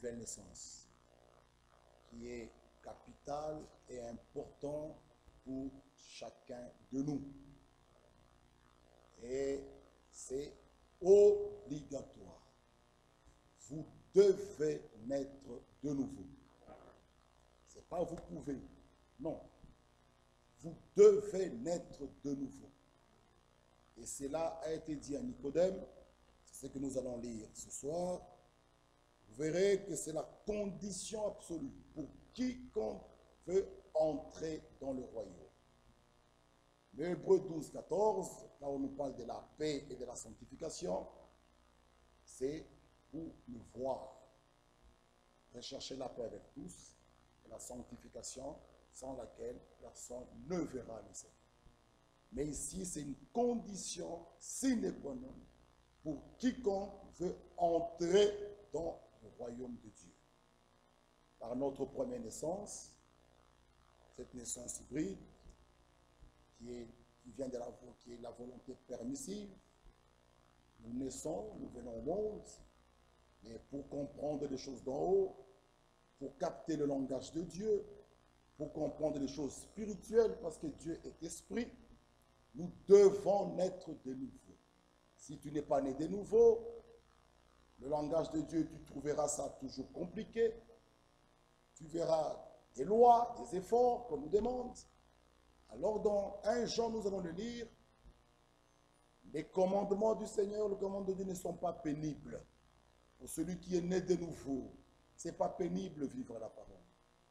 nouvelle naissance qui est capitale et important pour chacun de nous. Et c'est obligatoire. Vous devez naître de nouveau. Ce n'est pas vous pouvez. Non. Vous devez naître de nouveau. Et cela a été dit à Nicodème. C'est ce que nous allons lire ce soir. Vous verrez que c'est la condition absolue pour quiconque veut entrer dans le royaume. L'Hébreu 12, 14, là où on nous parle de la paix et de la sanctification, c'est pour le voir. Rechercher la paix avec tous et la sanctification sans laquelle personne ne verra le Seigneur. Mais ici, c'est une condition sine qua non pour quiconque veut entrer dans le royaume de Dieu. Par notre première naissance, cette naissance hybride, qui vient de qui est la volonté permissive, nous naissons, nous venons au monde, mais pour comprendre les choses d'en haut, pour capter le langage de Dieu, pour comprendre les choses spirituelles, parce que Dieu est esprit, nous devons naître de nouveau. Si tu n'es pas né de nouveau, le langage de Dieu, tu trouveras ça toujours compliqué. Tu verras des lois, des efforts qu'on nous demande. Alors dans 1 Jean, nous allons le lire. Les commandements du Seigneur, les commandements de Dieu ne sont pas pénibles. Pour celui qui est né de nouveau, ce n'est pas pénible vivre la parole.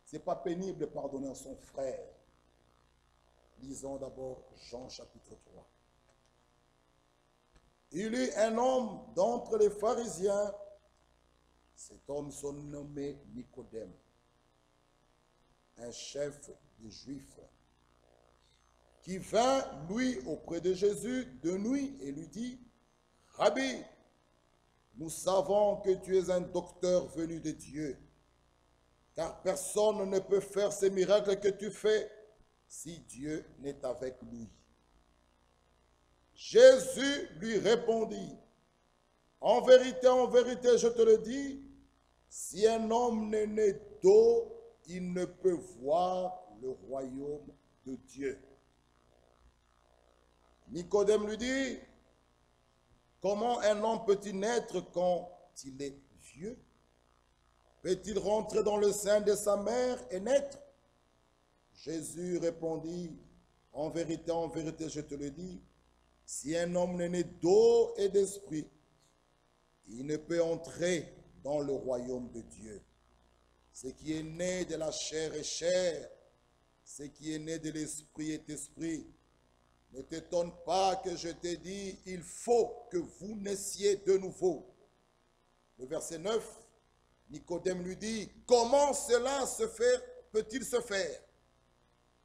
Ce n'est pas pénible pardonner à son frère. Lisons d'abord Jean chapitre 3. Il eut un homme d'entre les pharisiens, cet homme se nommait Nicodème, un chef des Juifs, qui vint, lui, auprès de Jésus de nuit et lui dit, « Rabbi, nous savons que tu es un docteur venu de Dieu, car personne ne peut faire ces miracles que tu fais si Dieu n'est avec lui. » Jésus lui répondit, « en vérité, je te le dis, si un homme n'est né d'eau, il ne peut voir le royaume de Dieu. » Nicodème lui dit, « Comment un homme peut-il naître quand il est vieux? Peut-il rentrer dans le sein de sa mère et naître? » Jésus répondit, « en vérité, je te le dis, si un homme n'est né d'eau et d'esprit, il ne peut entrer dans le royaume de Dieu. Ce qui est né de la chair est chair, ce qui est né de l'esprit est esprit. Ne t'étonne pas que je t'ai dit, il faut que vous naissiez de nouveau. » Le verset 9, Nicodème lui dit, « Comment cela peut-il se faire? »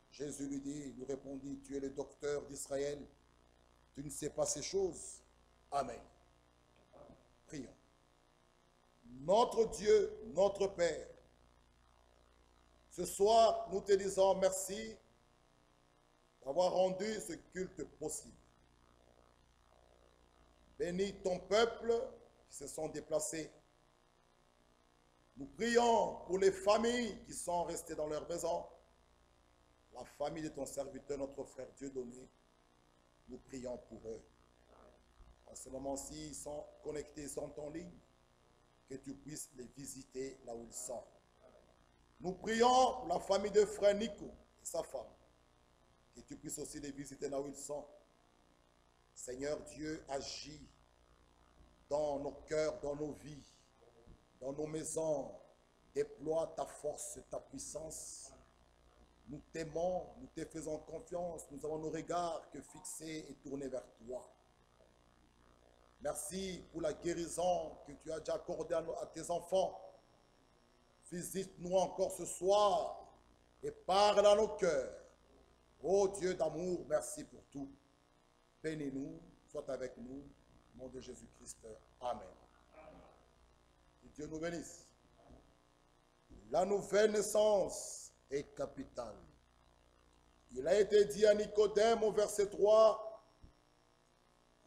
Jésus lui répondit, « Tu es le docteur d'Israël, tu ne sais pas ces choses. » Amen. Prions. Notre Dieu, notre Père, ce soir, nous te disons merci d'avoir rendu ce culte possible. Bénis ton peuple qui se sont déplacés. Nous prions pour les familles qui sont restées dans leur maison. La famille de ton serviteur, notre frère Dieudonné, nous prions pour eux. En ce moment-ci, ils sont connectés, ils sont en ligne. Que tu puisses les visiter là où ils sont. Nous prions pour la famille de frère Nico et sa femme. Que tu puisses aussi les visiter là où ils sont. Seigneur Dieu, agis dans nos cœurs, dans nos vies, dans nos maisons. Déploie ta force, ta puissance. Nous t'aimons, nous te faisons confiance. Nous avons nos regards que fixés et tournés vers toi. Merci pour la guérison que tu as déjà accordée à tes enfants. Visite-nous encore ce soir et parle à nos cœurs. Ô Dieu d'amour, merci pour tout. Bénis-nous, sois avec nous. Au nom de Jésus-Christ. Amen. Que Dieu nous bénisse. La nouvelle naissance est capitale. Il a été dit à Nicodème au verset 3,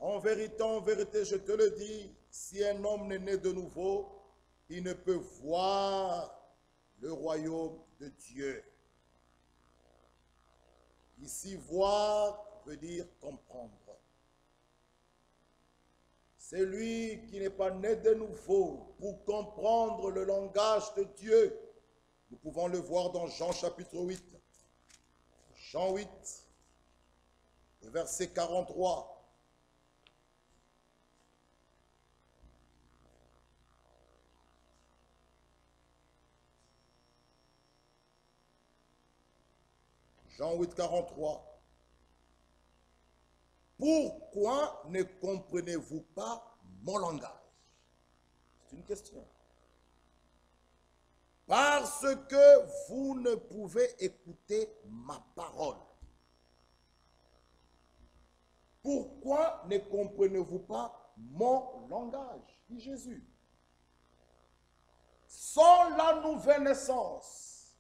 en vérité, je te le dis, si un homme n'est né de nouveau, il ne peut voir le royaume de Dieu. Ici, voir veut dire comprendre. Celui qui n'est pas né de nouveau pour comprendre le langage de Dieu, nous pouvons le voir dans Jean chapitre 8. Jean 8, verset 43. Jean 8, 43. Pourquoi ne comprenez-vous pas mon langage? C'est une question. Parce que vous ne pouvez écouter ma parole. Pourquoi ne comprenez-vous pas mon langage? Dit Jésus. Sans la nouvelle naissance,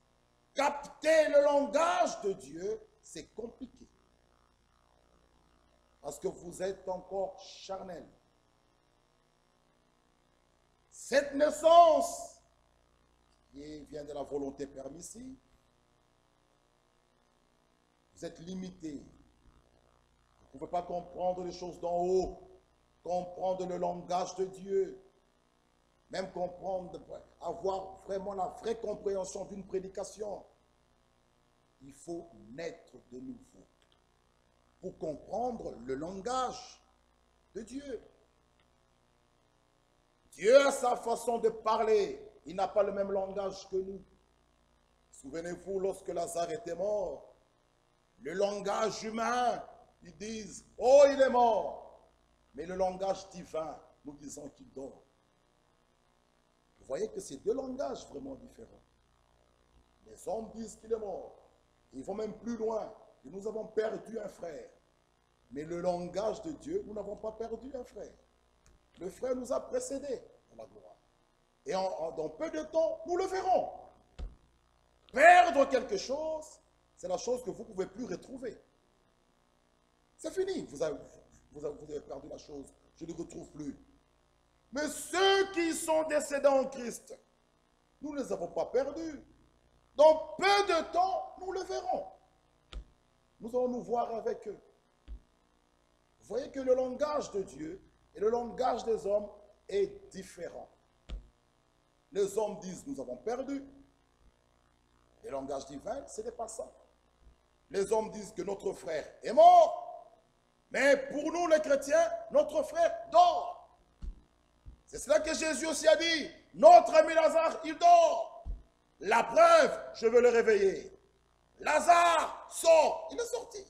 capter le langage de Dieu, c'est compliqué. Parce que vous êtes encore charnel. Cette naissance qui vient de la volonté permissive, vous êtes limité. Vous ne pouvez pas comprendre les choses d'en haut, comprendre le langage de Dieu, même comprendre, avoir vraiment la vraie compréhension d'une prédication. Il faut naître de nouveau pour comprendre le langage de Dieu. Dieu a sa façon de parler. Il n'a pas le même langage que nous. Souvenez-vous, lorsque Lazare était mort, le langage humain, ils disent « Oh, il est mort !» Mais le langage divin, nous disons qu'il dort. Vous voyez que c'est deux langages vraiment différents. Les hommes disent qu'il est mort. Ils vont même plus loin. Et nous avons perdu un frère. Mais le langage de Dieu, nous n'avons pas perdu un frère. Le frère nous a précédés dans la gloire. Et dans peu de temps, nous le verrons. Perdre quelque chose, c'est la chose que vous ne pouvez plus retrouver. C'est fini. Vous avez perdu la chose. Je ne le retrouve plus. Mais ceux qui sont décédés en Christ, nous ne les avons pas perdus. Dans peu de temps, nous le verrons. Nous allons nous voir avec eux. Vous voyez que le langage de Dieu et le langage des hommes est différent. Les hommes disent, nous avons perdu. Le langage divin, ce n'est pas ça. Les hommes disent que notre frère est mort. Mais pour nous, les chrétiens, notre frère dort. C'est cela que Jésus aussi a dit. Notre ami Lazare, il dort. La preuve, je veux le réveiller. Lazare sort. Il est sorti.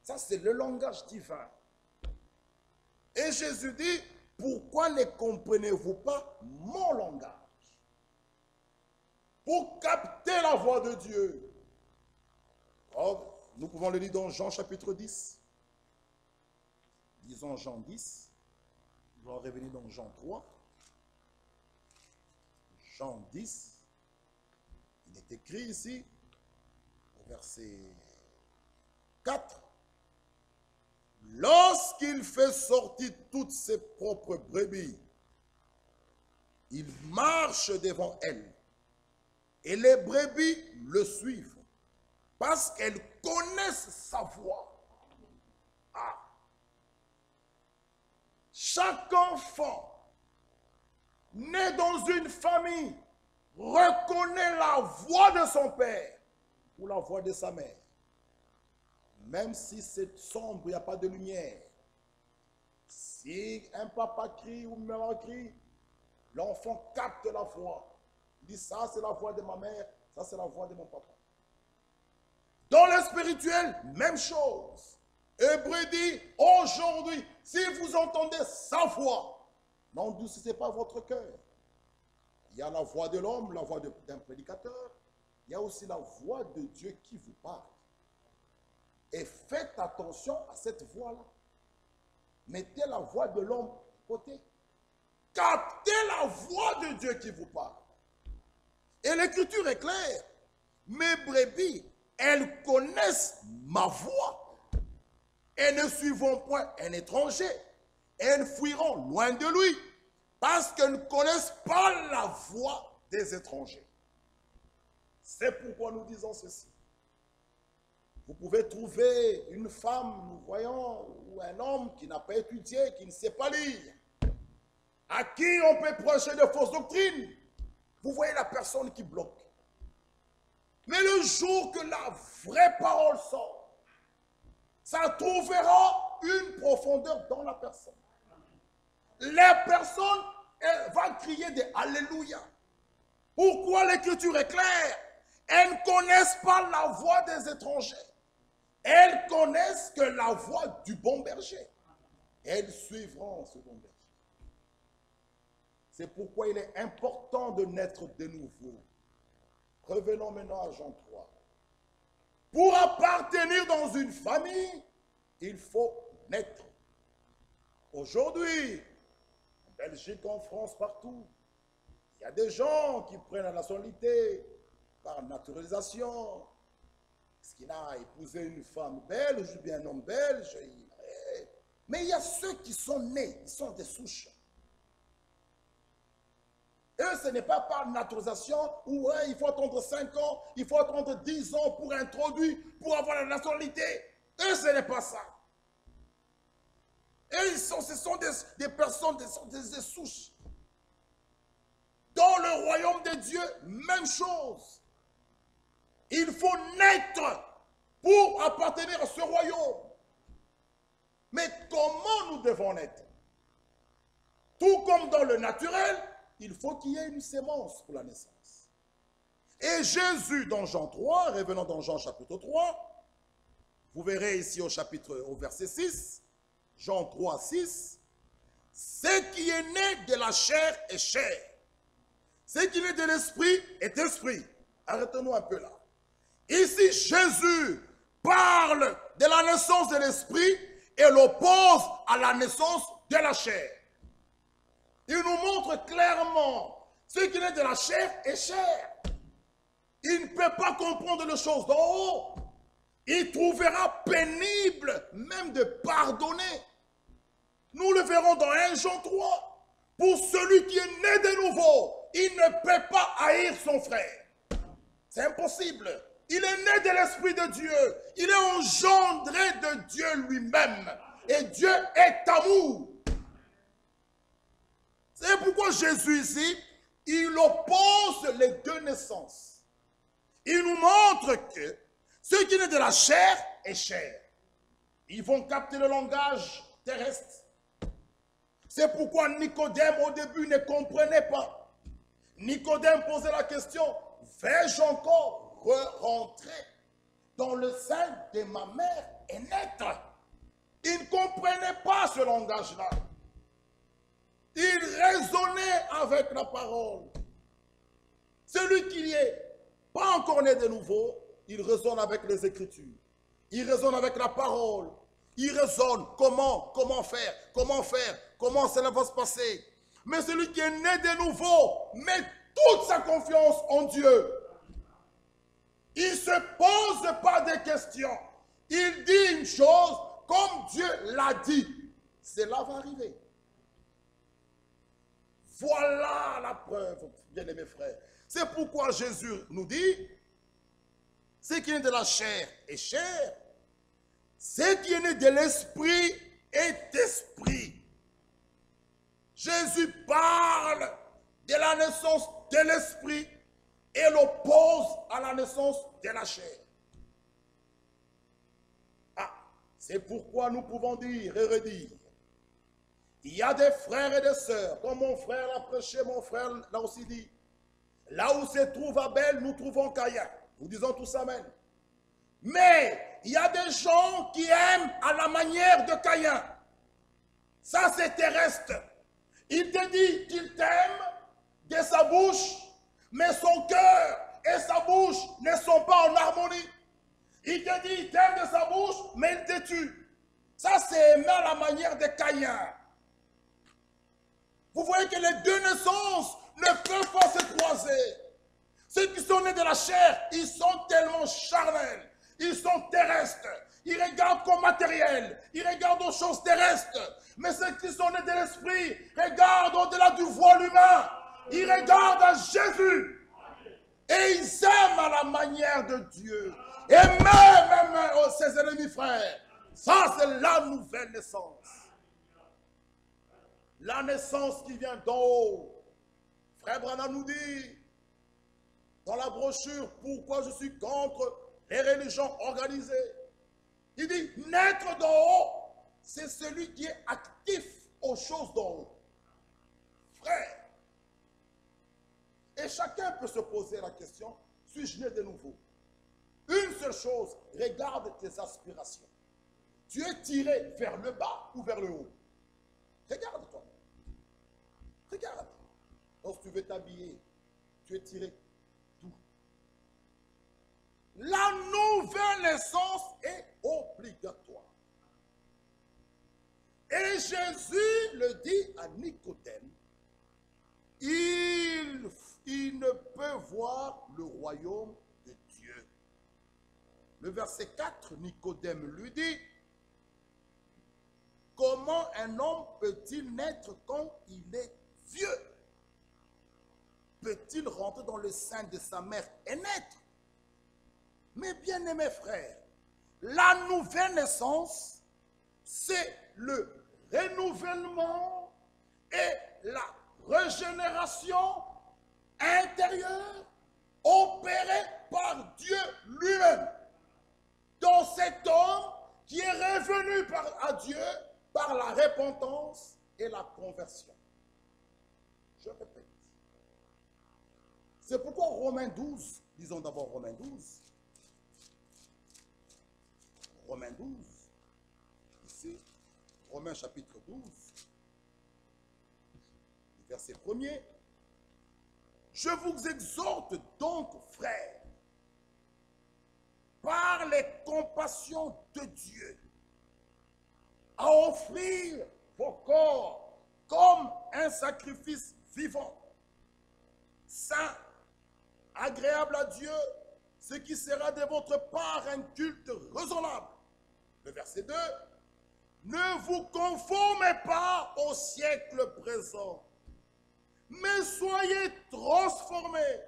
Ça, c'est le langage divin. Et Jésus dit, pourquoi ne comprenez-vous pas mon langage? Pour capter la voix de Dieu. Oh, nous pouvons le lire dans Jean chapitre 10. Disons Jean 10. Nous allons revenir dans Jean 3. Jean 10. Il est écrit ici, au verset 4. Lorsqu'il fait sortir toutes ses propres brebis, il marche devant elles. Et les brebis le suivent parce qu'elles connaissent sa voix. Ah. Chaque enfant né dans une famille reconnaît la voix de son père ou la voix de sa mère. Même si c'est sombre, il n'y a pas de lumière. Si un papa crie ou une maman crie, l'enfant capte la voix. Il dit, ça c'est la voix de ma mère, ça c'est la voix de mon papa. Dans le spirituel, même chose. Hébreu dit, aujourd'hui, si vous entendez sa voix, n'endoucissez pas votre cœur. Il y a la voix de l'homme, la voix d'un prédicateur. Il y a aussi la voix de Dieu qui vous parle. Et faites attention à cette voix-là. Mettez la voix de l'homme de côté. Captez la voix de Dieu qui vous parle. Et l'écriture est claire. Mes brebis, elles connaissent ma voix. Elles ne suivront point un étranger. Elles fuiront loin de lui. Parce qu'elles ne connaissent pas la voix des étrangers. C'est pourquoi nous disons ceci. Vous pouvez trouver une femme, nous voyons, ou un homme qui n'a pas étudié, qui ne sait pas lire, à qui on peut prêcher de fausses doctrines. Vous voyez la personne qui bloque. Mais le jour que la vraie parole sort, ça trouvera une profondeur dans la personne. La personne, elle va crier des Alléluia. Pourquoi l'écriture est claire? Elles ne connaissent pas la voix des étrangers. Elles connaissent que la voix du bon berger. Elles suivront ce bon berger. C'est pourquoi il est important de naître de nouveau. Revenons maintenant à Jean 3. Pour appartenir dans une famille, il faut naître. Aujourd'hui, en Belgique, en France, partout, il y a des gens qui prennent la nationalité par naturalisation. Est-ce qu'il a épousé une femme belge ou bien un homme belge? Mais il y a ceux qui sont nés, ils sont des souches. Eux, ce n'est pas par naturalisation où il faut attendre 5 ans, il faut attendre 10 ans pour introduire, pour avoir la nationalité. Eux, ce n'est pas ça. Et ce sont des personnes, des souches. Dans le royaume de Dieu, même chose. Il faut naître pour appartenir à ce royaume. Mais comment nous devons naître? Tout comme dans le naturel, il faut qu'il y ait une sémence pour la naissance. Et Jésus, dans Jean 3, revenons dans Jean chapitre 3, vous verrez ici au verset 6, Jean 3, 6, ce qui est né de la chair est chair. Ce qui est né de l'esprit est esprit. Arrêtons-nous un peu là. Ici, Jésus parle de la naissance de l'esprit et l'oppose à la naissance de la chair. Il nous montre clairement ce qui est de la chair est chair. Il ne peut pas comprendre les choses d'en haut. Il trouvera pénible même de pardonner. Nous le verrons dans 1 Jean 3. Pour celui qui est né de nouveau, il ne peut pas haïr son frère. C'est impossible. Il est né de l'Esprit de Dieu. Il est engendré de Dieu lui-même. Et Dieu est amour. C'est pourquoi Jésus ici, il oppose les deux naissances. Il nous montre que ce qui est de la chair est chair. Ils vont capter le langage terrestre. C'est pourquoi Nicodème au début ne comprenait pas. Nicodème posait la question, vais-je encore rentrer dans le sein de ma mère et naître? Il ne comprenait pas ce langage-là. Il raisonnait avec la parole. Celui qui n'est pas encore né de nouveau, il raisonne avec les Écritures. Il raisonne avec la parole. Il raisonne comment faire, comment cela va se passer. Mais celui qui est né de nouveau met toute sa confiance en Dieu. Il ne se pose pas de questions. Il dit une chose comme Dieu l'a dit. Cela va arriver. Voilà la preuve, bien-aimés frères. C'est pourquoi Jésus nous dit, ce qui est de la chair est chair, ce qui est né de l'esprit est esprit. Jésus parle de la naissance de l'esprit et l'oppose à la naissance de la chair. Ah, c'est pourquoi nous pouvons dire et redire, il y a des frères et des sœurs, comme mon frère l'a prêché, mon frère l'a aussi dit. Là où se trouve Abel, nous trouvons Caïn. Nous disons tous amen. Mais il y a des gens qui aiment à la manière de Caïn. Ça, c'est terrestre. Il te dit qu'il t'aime de sa bouche, mais son cœur et sa bouche ne sont pas en harmonie. Il te dit qu'il t'aime de sa bouche, mais il te tue. Ça, c'est aimer à la manière de Caïn. Vous voyez que les deux naissances ne peuvent pas se croiser. Ceux qui sont nés de la chair, ils sont tellement charnels, ils sont terrestres, ils regardent comme matériel, ils regardent aux choses terrestres. Mais ceux qui sont nés de l'esprit regardent au-delà du voile humain. Ils regardent à Jésus. Et ils aiment à la manière de Dieu. Et même ses ennemis frères. Ça, c'est la nouvelle naissance. La naissance qui vient d'en haut. Frère Branham nous dit, dans la brochure, pourquoi je suis contre les religions organisées. Il dit, naître d'en haut, c'est celui qui est actif aux choses d'en haut. Frère. Et chacun peut se poser la question, suis-je né de nouveau? Une seule chose, regarde tes aspirations. Tu es tiré vers le bas ou vers le haut? Regarde-toi. Regarde. Lorsque tu veux t'habiller, tu es tiré d'où? La nouvelle naissance est obligatoire. Et Jésus le dit à Nicodème, il ne peut voir le royaume de Dieu. Le verset 4, Nicodème lui dit, comment un homme peut-il naître quand il est vieux? Peut-il rentrer dans le sein de sa mère et naître? Mes bien-aimés frères, la nouvelle naissance, c'est le renouvellement et la régénération intérieure opérée par Dieu lui-même dans cet homme qui est revenu à Dieu par la repentance et la conversion. Je répète. C'est pourquoi Romains 12, lisons d'abord Romains 12. Romains 12, ici, Romains chapitre 12, verset 1er. Je vous exhorte donc, frères, par les compassions de Dieu, à offrir vos corps comme un sacrifice vivant, saint, agréable à Dieu, ce qui sera de votre part un culte raisonnable. Le verset 2, ne vous conformez pas au siècle présent, mais soyez transformés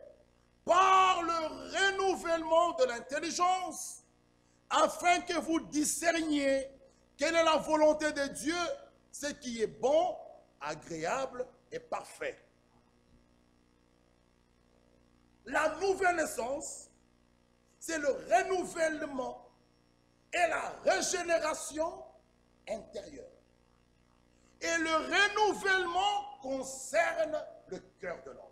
par le renouvellement de l'intelligence, afin que vous discerniez quelle est la volonté de Dieu, ce qui est bon, agréable et parfait. La nouvelle naissance, c'est le renouvellement et la régénération intérieure. Et le renouvellement concerne le cœur de l'homme.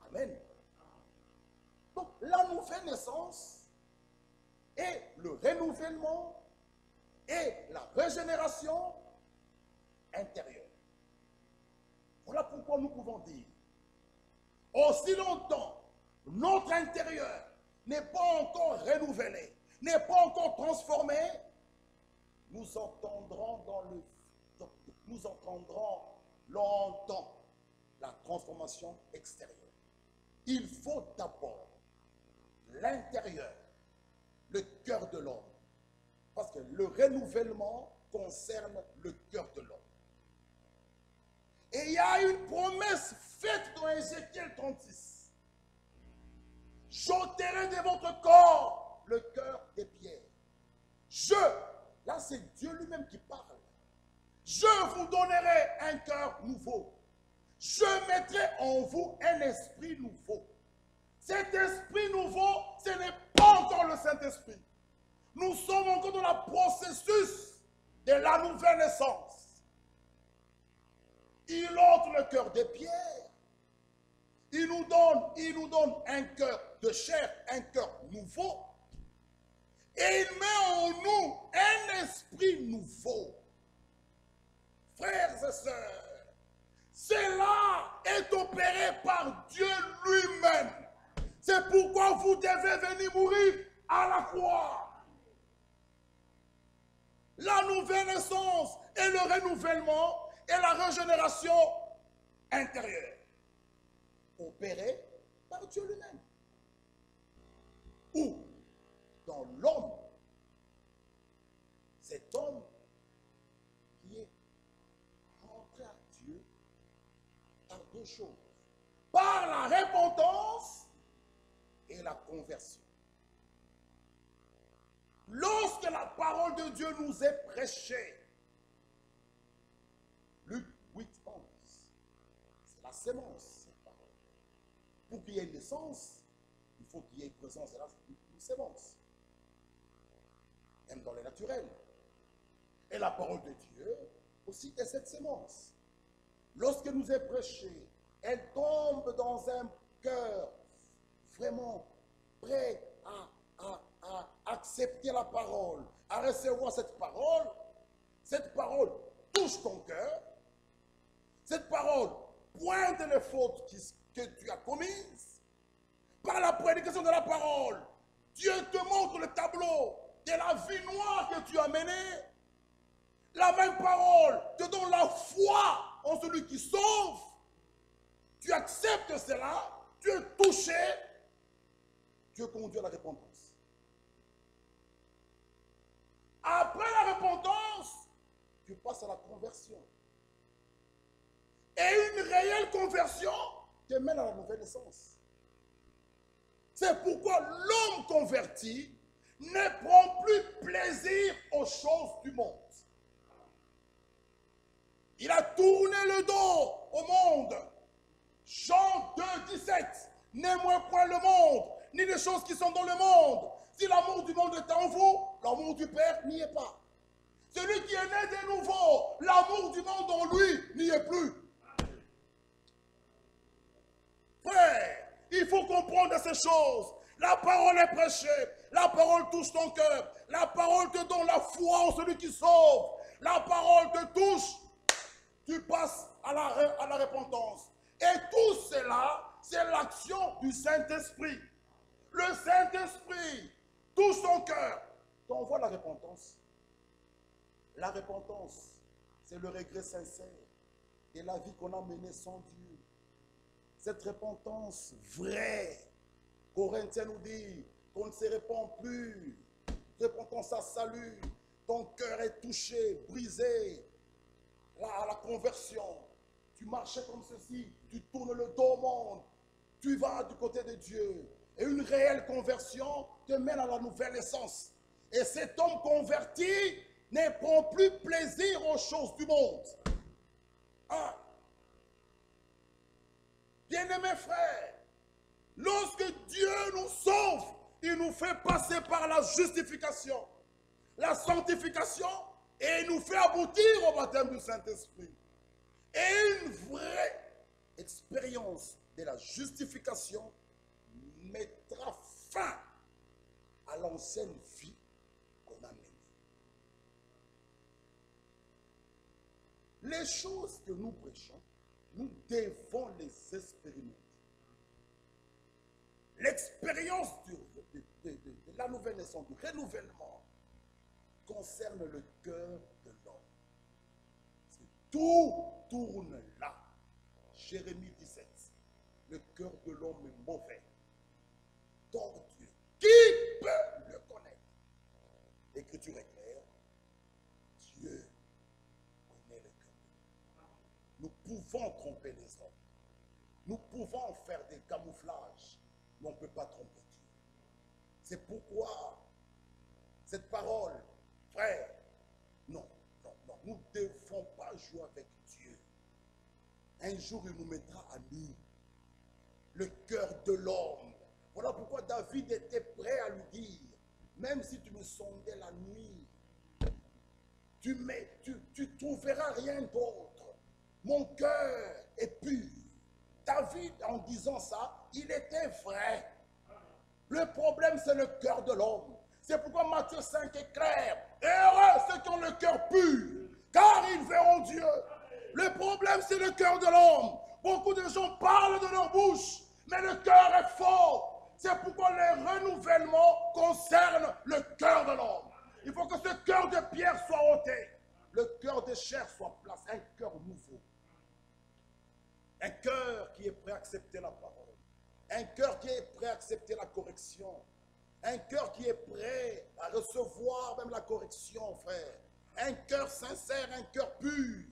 Amen. Donc, la nouvelle naissance est le renouvellement et la régénération intérieure. Voilà pourquoi nous pouvons dire, aussi longtemps notre intérieur n'est pas encore renouvelé, n'est pas encore transformé, nous entendrons longtemps la transformation extérieure. Il faut d'abord l'intérieur, le cœur de l'homme, parce que le renouvellement concerne le cœur de l'homme. Et il y a une promesse faite dans Ézéchiel 36. J'ôterai de votre corps le cœur des pierres. Là c'est Dieu lui-même qui parle. Je vous donnerai un cœur nouveau. Je mettrai en vous un esprit nouveau. Cet esprit nouveau, ce n'est pas encore le Saint-Esprit. Nous sommes encore dans le processus de la nouvelle naissance. Il ôte le cœur des pierres. Il nous donne un cœur de chair, un cœur nouveau. Et il met en nous un esprit nouveau. Frères et sœurs, cela est opéré par Dieu lui-même. C'est pourquoi vous devez venir mourir à la croix. La nouvelle naissance et le renouvellement et la régénération intérieure, opérée par Dieu lui-même. Où? Dans dans l'homme, cet homme qui est rentré à Dieu par deux choses. Par la repentance et la conversion. Lorsque la parole de Dieu nous est prêchée, Luc 8, 11, c'est la sémence, cette parole. Pour qu'il y ait une naissance, il faut qu'il y ait une présence de la sémence. Même dans le naturel. Et la parole de Dieu aussi est cette sémence. Lorsque nous est prêchée, elle tombe dans un cœur vraiment prêt à accepter la parole, à recevoir cette parole. Cette parole touche ton cœur. Cette parole pointe les fautes que tu as commises. Par la prédication de la parole, Dieu te montre le tableau de la vie noire que tu as menée. La même parole te donne la foi en celui qui sauve. Tu acceptes cela, tu es touché, Dieu conduit à la repentance. Après la repentance, tu passes à la conversion. Et une réelle conversion te mène à la nouvelle naissance. C'est pourquoi l'homme converti ne prend plus plaisir aux choses du monde. Il a tourné le dos au monde. Jean 2, 17. N'aimez point le monde, ni les choses qui sont dans le monde. Si l'amour du monde est en vous, l'amour du Père n'y est pas. Celui qui est né de nouveau, l'amour du monde en lui n'y est plus. Frère, il faut comprendre ces choses. La parole est prêchée, la parole touche ton cœur, la parole te donne la foi en celui qui sauve, la parole te touche, tu passes à la repentance. Et tout cela, c'est l'action du Saint-Esprit. Le Saint-Esprit touche ton cœur, t'envoie la repentance. La repentance, c'est le regret sincère de la vie qu'on a menée sans Dieu. Cette repentance vraie, Corinthiens nous dit qu'on ne se répand plus. Repentance à salut, ton cœur est touché, brisé. Là, à la conversion, tu marchais comme ceci, tu tournes le dos au monde, tu vas du côté de Dieu. Et une réelle conversion te mène à la nouvelle naissance. Et cet homme converti ne prend plus plaisir aux choses du monde. Ah. Bien-aimés frères, lorsque Dieu nous sauve, il nous fait passer par la justification, la sanctification, et il nous fait aboutir au baptême du Saint-Esprit. Et une vraie expérience de la justification mettra fin à l'ancienne vie qu'on a menée. Les choses que nous prêchons, nous devons les expérimenter. L'expérience de la nouvelle naissance, du renouvellement, concerne le cœur de l'homme. Tout tourne là. Jérémie 17. Le cœur de l'homme est mauvais, tordu. Qui peut le connaître? L'écriture est claire. Dieu connaît le cœur. Nous pouvons tromper les hommes. Nous pouvons faire des camouflages, mais on ne peut pas tromper Dieu. C'est pourquoi cette parole, frère, non, nous ne devons pas jouer avec Dieu. Un jour, il nous mettra à nu le cœur de l'homme. Voilà pourquoi David était prêt à lui dire, même si tu me sondais la nuit, tu trouveras rien d'autre. Mon cœur est pur. David, en disant ça, il était vrai. Le problème, c'est le cœur de l'homme. C'est pourquoi Matthieu 5 est clair. Heureux ceux qui ont le cœur pur, car ils verront Dieu. Le problème, c'est le cœur de l'homme. Beaucoup de gens parlent de leur bouche, mais le cœur est fort. C'est pourquoi les renouvellements concernent le cœur de l'homme. Il faut que ce cœur de pierre soit ôté. Le cœur de chair soit placé. Un cœur nouveau. Un cœur qui est prêt à accepter la parole. Un cœur qui est prêt à accepter la correction. Un cœur qui est prêt à recevoir même la correction, frère. Un cœur sincère, un cœur pur.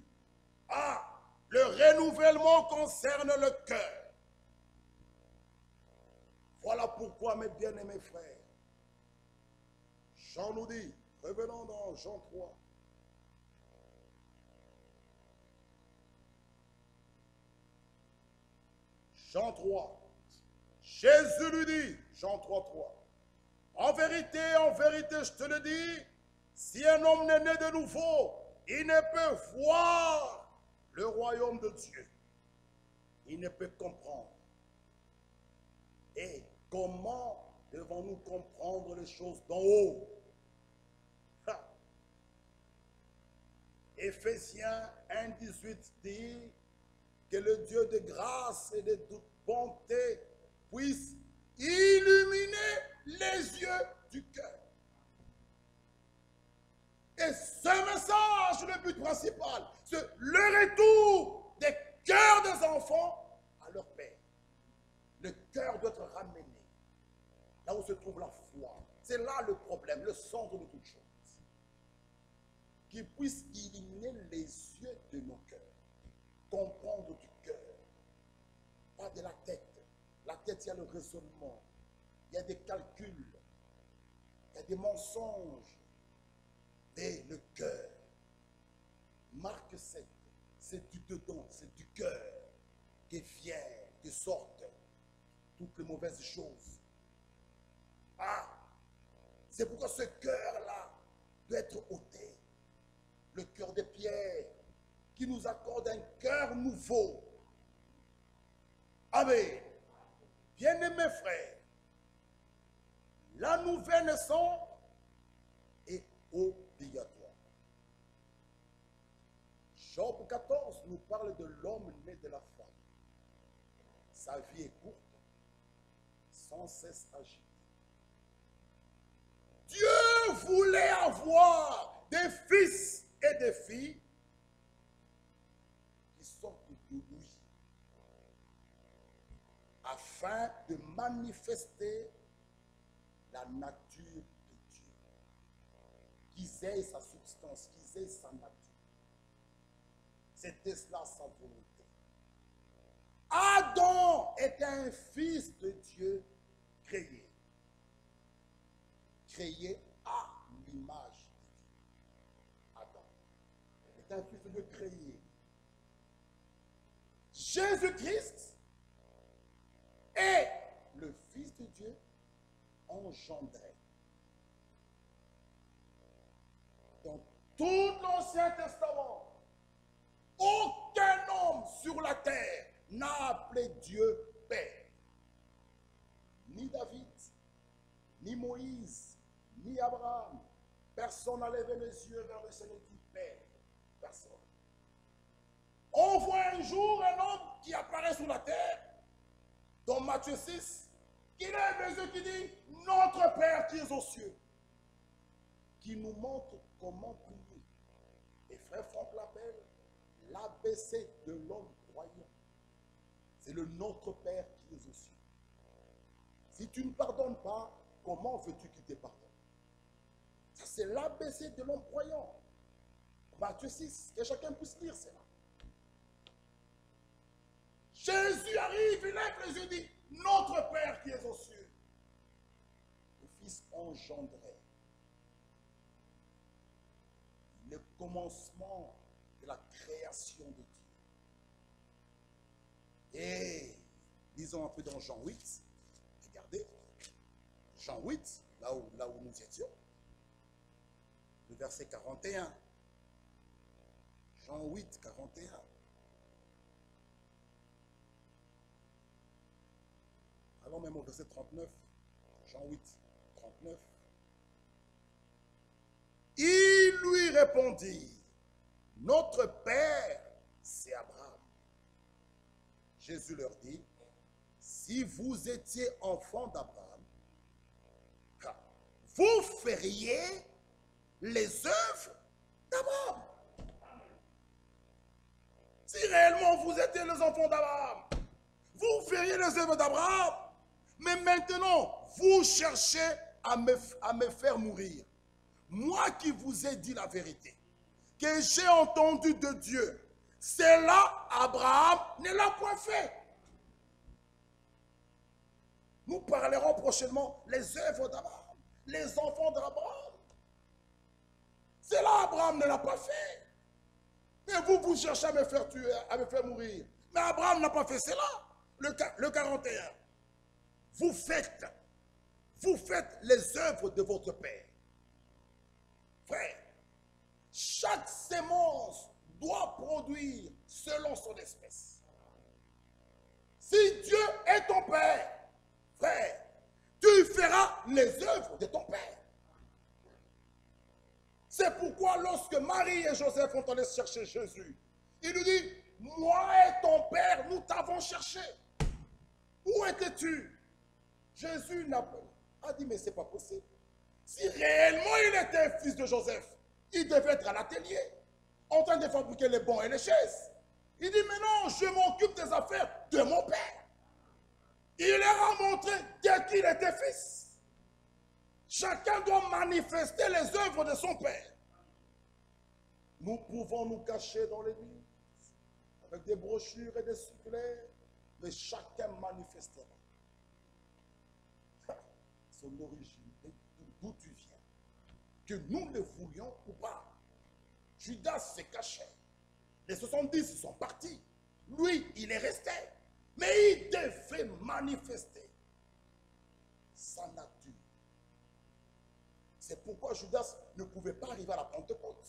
Ah, le renouvellement concerne le cœur. Voilà pourquoi, mes bien-aimés frères, Jean nous dit, revenons dans Jean 3. Jean 3. Jésus lui dit, Jean 3, 3. En vérité, je te le dis, si un homme n'est né de nouveau, il ne peut voir le royaume de Dieu. Il ne peut comprendre. Et comment devons-nous comprendre les choses d'en haut? Éphésiens 1, 18 dit que le Dieu de grâce et de toute bonté puisse illuminer les yeux du cœur. Et ce message, le but principal, c'est le retour des cœurs des enfants à leur père. Le cœur doit être ramené là où se trouve la foi. C'est là le problème, le centre de toute chose. Qu'il puisse illuminer les yeux de nos cœurs, comprendre du cœur, pas de la tête. La tête, il y a le raisonnement, il y a des calculs, il y a des mensonges. Et le cœur, Marc 7, c'est du dedans, c'est du cœur qui vient, qui sortent toutes les mauvaises choses. Ah, c'est pourquoi ce cœur-là doit être ôté. Le cœur de Pierre, qui nous accorde un cœur nouveau. Amen. Bien-aimés frères, la nouvelle naissance est obligatoire. Job 14 nous parle de l'homme né de la femme. Sa vie est courte, sans cesse agitée. Dieu voulait avoir des fils et des filles qui sortent de lui afin de manifester la nature de Dieu, qu'ils aient sa substance, qu'ils aient sa nature. C'était cela sa volonté. Adam était un fils de Dieu créé. Créé à l'image de Dieu. Adam est un fils de Dieu créé. Jésus-Christ est le Fils de Dieu engendré. Dans tout l'Ancien Testament, aucun homme sur la terre n'a appelé Dieu Père. Ni David, ni Moïse, ni Abraham. Personne n'a levé les yeux vers le Seigneur dit Père. Personne. On voit un jour un homme qui apparaît sur la terre, dans Matthieu 6, qui lève les yeux, qui dit Notre Père qui est aux cieux, qui nous montre comment prier. Et frère Franck l'appelle l'ABC de l'homme croyant. C'est le Notre Père qui est aux cieux. Si tu ne pardonnes pas, comment veux-tu qu'il te pardonne? Ça, c'est l'ABC de l'homme croyant. Matthieu 6, que chacun puisse lire cela. Jésus arrive, il lève les yeux et dit Notre Père qui est aux cieux. Le Fils engendré. Le commencement de la création de Dieu. Et lisons un peu dans Jean 8. Regardez. Jean 8, là où nous étions. Le verset 41. Jean 8, 41. Allons même au verset 39. Jean 8, 39. Il lui répondit, Notre Père, c'est Abraham. Jésus leur dit, si vous étiez enfants d'Abraham, vous feriez les œuvres d'Abraham. Si réellement vous étiez les enfants d'Abraham, vous feriez les œuvres d'Abraham. Mais maintenant, vous cherchez à me faire mourir. Moi qui vous ai dit la vérité, que j'ai entendu de Dieu, cela, Abraham ne l'a point fait. Nous parlerons prochainement les œuvres d'Abraham, les enfants d'Abraham. Cela, Abraham ne l'a pas fait. Mais vous cherchez à me faire tuer, à me faire mourir. Mais Abraham n'a pas fait cela. Le 41. Vous faites les œuvres de votre Père. Frère, chaque sémence doit produire selon son espèce. Si Dieu est ton Père, frère, tu feras les œuvres de ton Père. C'est pourquoi lorsque Marie et Joseph ont allé chercher Jésus, il lui dit, moi et ton Père, nous t'avons cherché. Où étais-tu? Jésus a dit, mais c'est pas possible. Si réellement il était fils de Joseph, il devait être à l'atelier, en train de fabriquer les bancs et les chaises. Il dit, mais non, je m'occupe des affaires de mon Père. Il leur a montré dès qu'il était fils. Chacun doit manifester les œuvres de son Père. Nous pouvons nous cacher dans l'église avec des brochures et des circulaires, mais chacun manifestera son origine et d'où tu viens. Que nous le voulions ou pas. Judas s'est caché. Les 70 sont partis. Lui, il est resté. Mais il devait manifester sa nature. C'est pourquoi Judas ne pouvait pas arriver à la Pentecôte.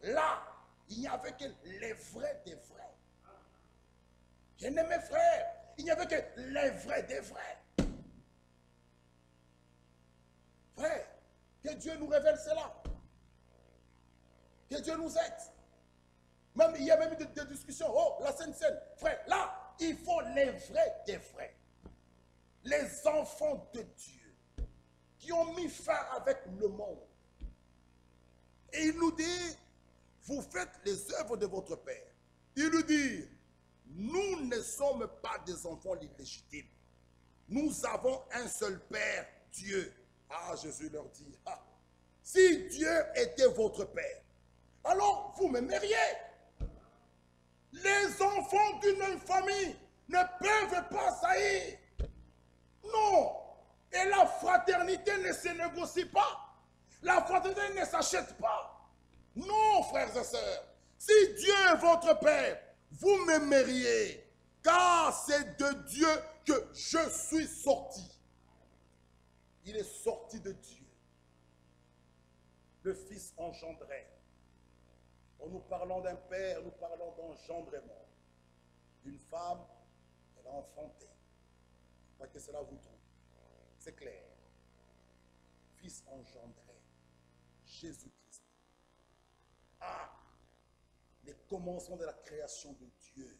Là, il n'y avait que les vrais des vrais. Bien aimé frère, il n'y avait que les vrais des vrais. Frère, que Dieu nous révèle cela. Que Dieu nous aide. Même, il y a même eu des discussions. Oh, la Sainte Seine. Frère, là, il faut les vrais des vrais. Les enfants de Dieu qui ont mis fin avec le monde. Et il nous dit, vous faites les œuvres de votre Père. Il nous dit, nous ne sommes pas des enfants illégitimes. Nous avons un seul Père, Dieu. Ah, Jésus leur dit, ah, si Dieu était votre Père, alors vous m'aimeriez. Les enfants d'une famille ne peuvent pas saillir. Non. Et la fraternité ne se négocie pas. La fraternité ne s'achète pas. Non, frères et sœurs. Si Dieu est votre Père, vous m'aimeriez. Car c'est de Dieu que je suis sorti. Il est sorti de Dieu. Le Fils engendré. Quand nous parlons d'un père, nous parlons d'engendrement. D'une femme, elle a enfanté. Pas que cela vous trompe. C'est clair. Fils engendré. Jésus-Christ. Ah, les commencements de la création de Dieu.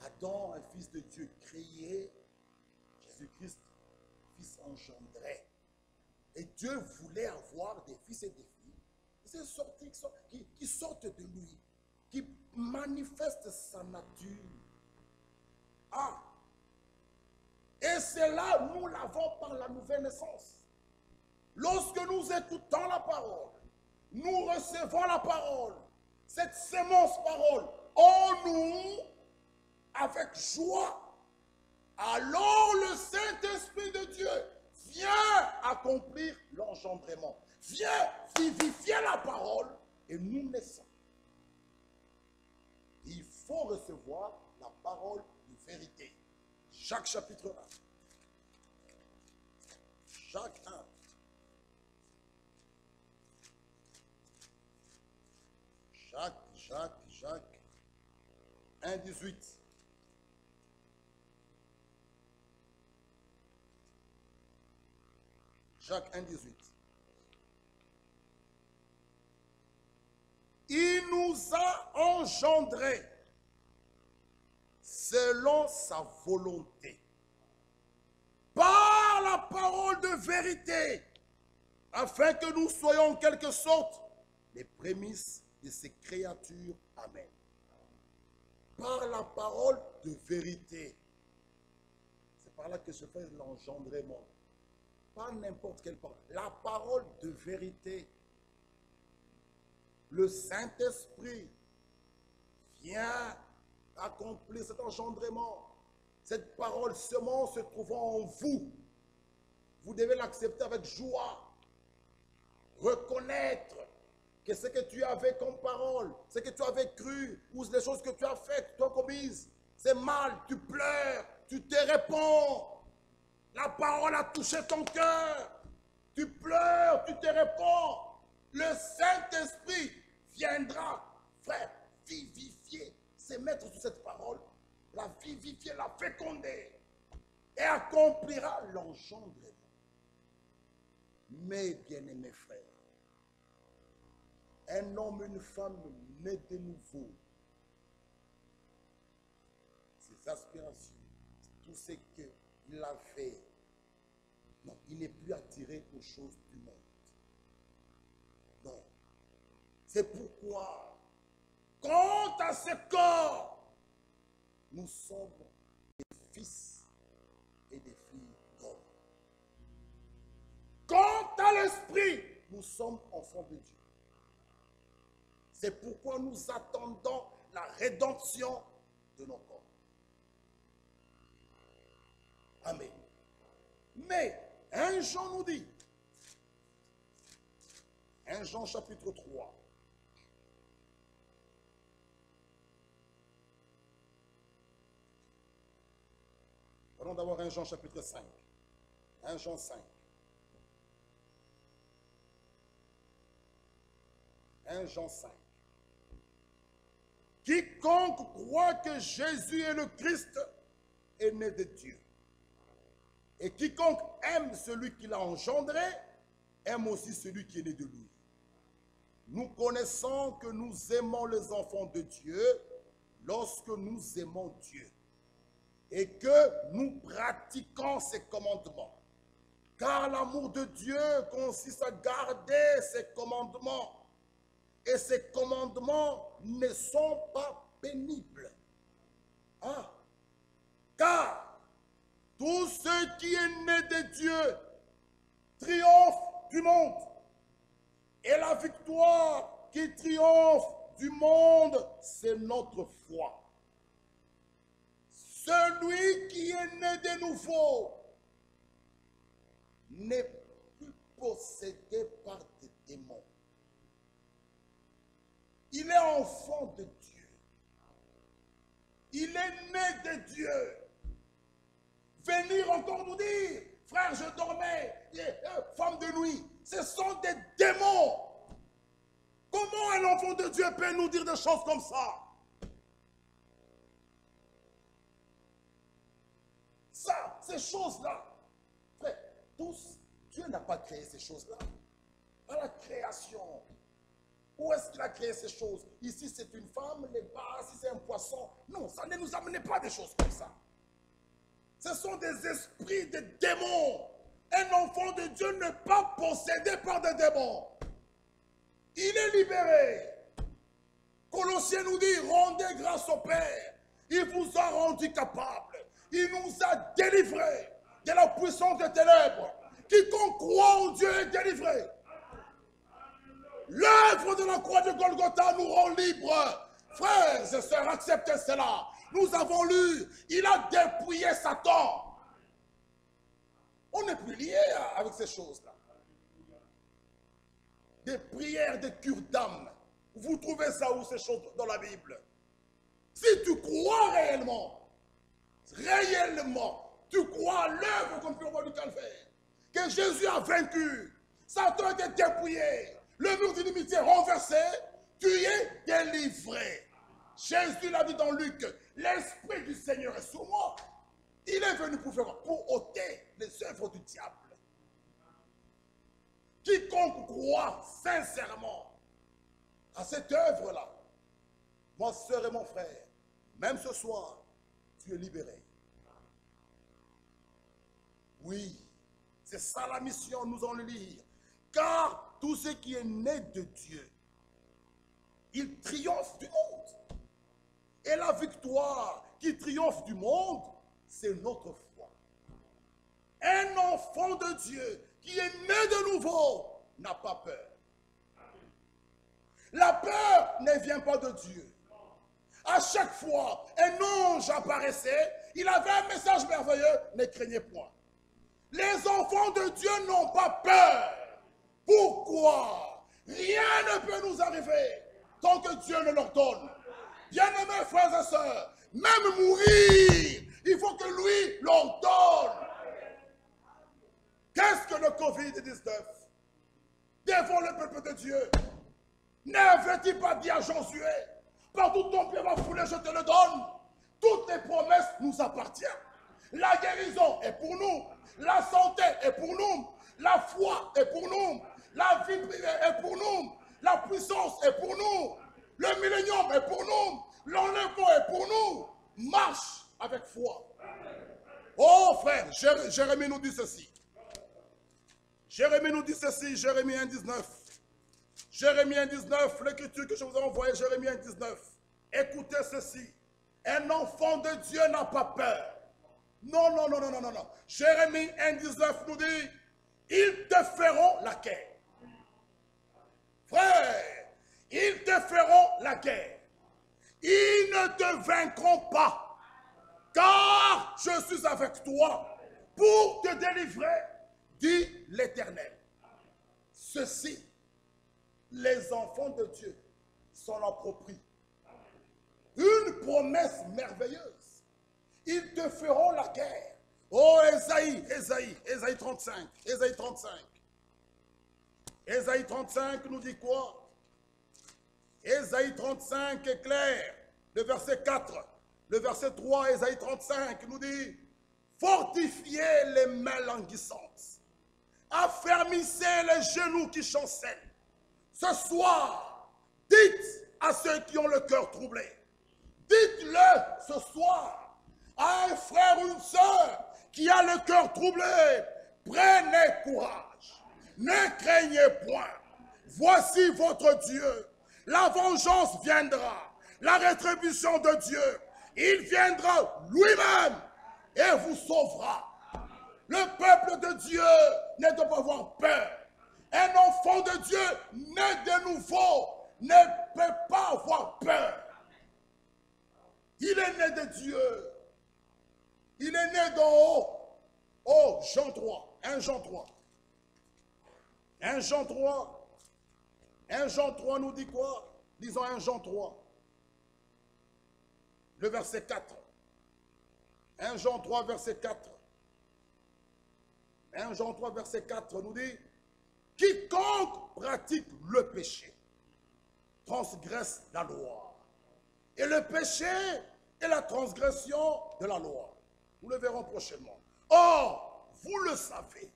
Adam, un fils de Dieu créé. Jésus-Christ, fils engendré. Et Dieu voulait avoir des fils et des filles. C'est sorti, qui sortent de lui, qui manifestent sa nature. Ah! Et c'est là, nous l'avons par la nouvelle naissance. Lorsque nous écoutons la parole, nous recevons la parole, cette sémence parole, en nous, avec joie, alors le Saint-Esprit de Dieu vient accomplir l'engendrement. Viens vivifier la parole et nous naissons. Il faut recevoir la parole de vérité. Jacques chapitre 1. Jacques 1. Jacques 1, 18. Jacques 1, 18. Il nous a engendrés selon sa volonté, par la parole de vérité, afin que nous soyons en quelque sorte les prémices de ces créatures. Amen. Par la parole de vérité. par là que se fait l'engendrement. Pas n'importe quelle parole. La parole de vérité. Le Saint-Esprit vient accomplir cet engendrement. Cette parole seulement se trouvant en vous. Vous devez l'accepter avec joie. Reconnaître que ce que tu avais comme parole, ce que tu avais cru, ou les choses que tu as faites, tu as commises, c'est mal, tu pleures, tu te réponds. La parole a touché ton cœur. Tu pleures, tu te réponds. Le Saint-Esprit viendra, frère, vivifier, se mettre sur cette parole, la vivifier, la féconder et accomplira l'engendrement. Mes bien-aimés frères, un homme, une femme nés de nouveau, ses aspirations, tout ce qu'il avait, non, il n'est plus attiré aux choses du monde. Non. C'est pourquoi, quant à ce corps, nous sommes des fils et des filles d'hommes. Quant à l'esprit, nous sommes enfants de Dieu. C'est pourquoi nous attendons la rédemption de nos corps. Amen. Mais, 1 Jean nous dit, 1 Jean chapitre 3, allons d'abord 1 Jean chapitre 5, 1 Jean 5. 1 Jean 5. Quiconque croit que Jésus est le Christ est né de Dieu. Et quiconque aime celui qui l'a engendré, aime aussi celui qui est né de lui. Nous connaissons que nous aimons les enfants de Dieu lorsque nous aimons Dieu et que nous pratiquons ses commandements. Car l'amour de Dieu consiste à garder ses commandements. Et ces commandements ne sont pas pénibles. Ah. Car tout ce qui est né de Dieu triomphe du monde. Et la victoire qui triomphe du monde, c'est notre foi. Celui qui est né de nouveau n'est plus possédé par des démons. Il est enfant de Dieu. Il est né de Dieu. Venir encore nous dire, frère, je dormais, femme de nuit, ce sont des démons. Comment un enfant de Dieu peut nous dire des choses comme ça? Ça, ces choses-là, frère, tous, Dieu n'a pas créé ces choses-là. À la création, où est-ce qu'il a créé ces choses? Ici, c'est une femme, là-bas, si c'est un poisson. Non, ça ne nous amenait pas des choses comme ça. Ce sont des esprits, des démons. Un enfant de Dieu n'est pas possédé par des démons. Il est libéré. Colossiens nous dit, rendez grâce au Père. Il vous a rendu capable. Il nous a délivrés de la puissance des ténèbres. Quiconque croit en Dieu est délivré. L'œuvre de la croix de Golgotha nous rend libres. Frères et sœurs, acceptez cela. Nous avons lu, il a dépouillé Satan. On n'est plus lié avec ces choses-là. Des prières, des cures d'âme. Vous trouvez ça où ces choses dans la Bible? Si tu crois réellement, tu crois à l'œuvre comme tu du calvaire, que Jésus a vaincu, Satan a été dépouillé, le mur d'inimitié renversé, tu es délivré. Jésus l'a dit dans Luc, l'Esprit du Seigneur est sur moi. Il est venu pour ôter les œuvres du diable. Quiconque croit sincèrement à cette œuvre-là, ma soeur et mon frère, même ce soir, tu es libéré. Oui, c'est ça la mission, nous allons le lire. Car tout ce qui est né de Dieu, il triomphe du monde. Et la victoire qui triomphe du monde, c'est notre foi. Un enfant de Dieu qui est né de nouveau n'a pas peur. La peur ne vient pas de Dieu. À chaque fois, un ange apparaissait, il avait un message merveilleux, ne craignez point. Les enfants de Dieu n'ont pas peur. Pourquoi? Rien ne peut nous arriver tant que Dieu ne leur donne. Bien-aimés frères et sœurs, même mourir, il faut que lui leur donne. Qu'est-ce que le Covid-19 devant le peuple de Dieu? N'avait-il pas dit à Josué, partout ton pied va fouler, je te le donne. Toutes les promesses nous appartiennent. La guérison est pour nous. La santé est pour nous. La foi est pour nous. La vie privée est pour nous. La puissance est pour nous. Le millénium est pour nous. L'enlèvement est pour nous. Marche avec foi. Oh frère, Jérémie nous dit ceci. Jérémie nous dit ceci, Jérémie 1,19. Jérémie 1,19, l'écriture que je vous ai envoyée, Jérémie 1,19. Écoutez ceci. Un enfant de Dieu n'a pas peur. Non, non, non, non, non, non, non. Jérémie 1,19 nous dit, ils te feront la guerre. Frère, ils te feront la guerre. Ils ne te vaincront pas, car je suis avec toi pour te délivrer, dit l'Éternel. Ceci, les enfants de Dieu s'en approprient. Une promesse merveilleuse. Ils te feront la guerre. Oh, Ésaïe 35, Ésaïe 35. Ésaïe 35 nous dit quoi? Ésaïe 35 est clair. Le verset 4, le verset 3, Ésaïe 35 nous dit, fortifiez les mains languissantes, affermissez les genoux qui chancellent. Ce soir, dites à ceux qui ont le cœur troublé, dites-le ce soir à un frère ou une sœur qui a le cœur troublé, prenez courage, ne craignez point, voici votre Dieu, la vengeance viendra, la rétribution de Dieu, il viendra lui-même et vous sauvera. Le peuple de Dieu ne doit pas avoir peur. Un enfant de Dieu né de nouveau ne peut pas avoir peur. Il est né de Dieu. Il est né d'en haut. Oh, Jean 3, 1 Jean 3. 1 Jean 3. 1 Jean 3 nous dit quoi? Disons 1 Jean 3. Le verset 4. 1 Jean 3, verset 4. 1 Jean 3, verset 4 nous dit, quiconque pratique le péché transgresse la loi. Et le péché est la transgression de la loi. Nous le verrons prochainement. Or, vous le savez,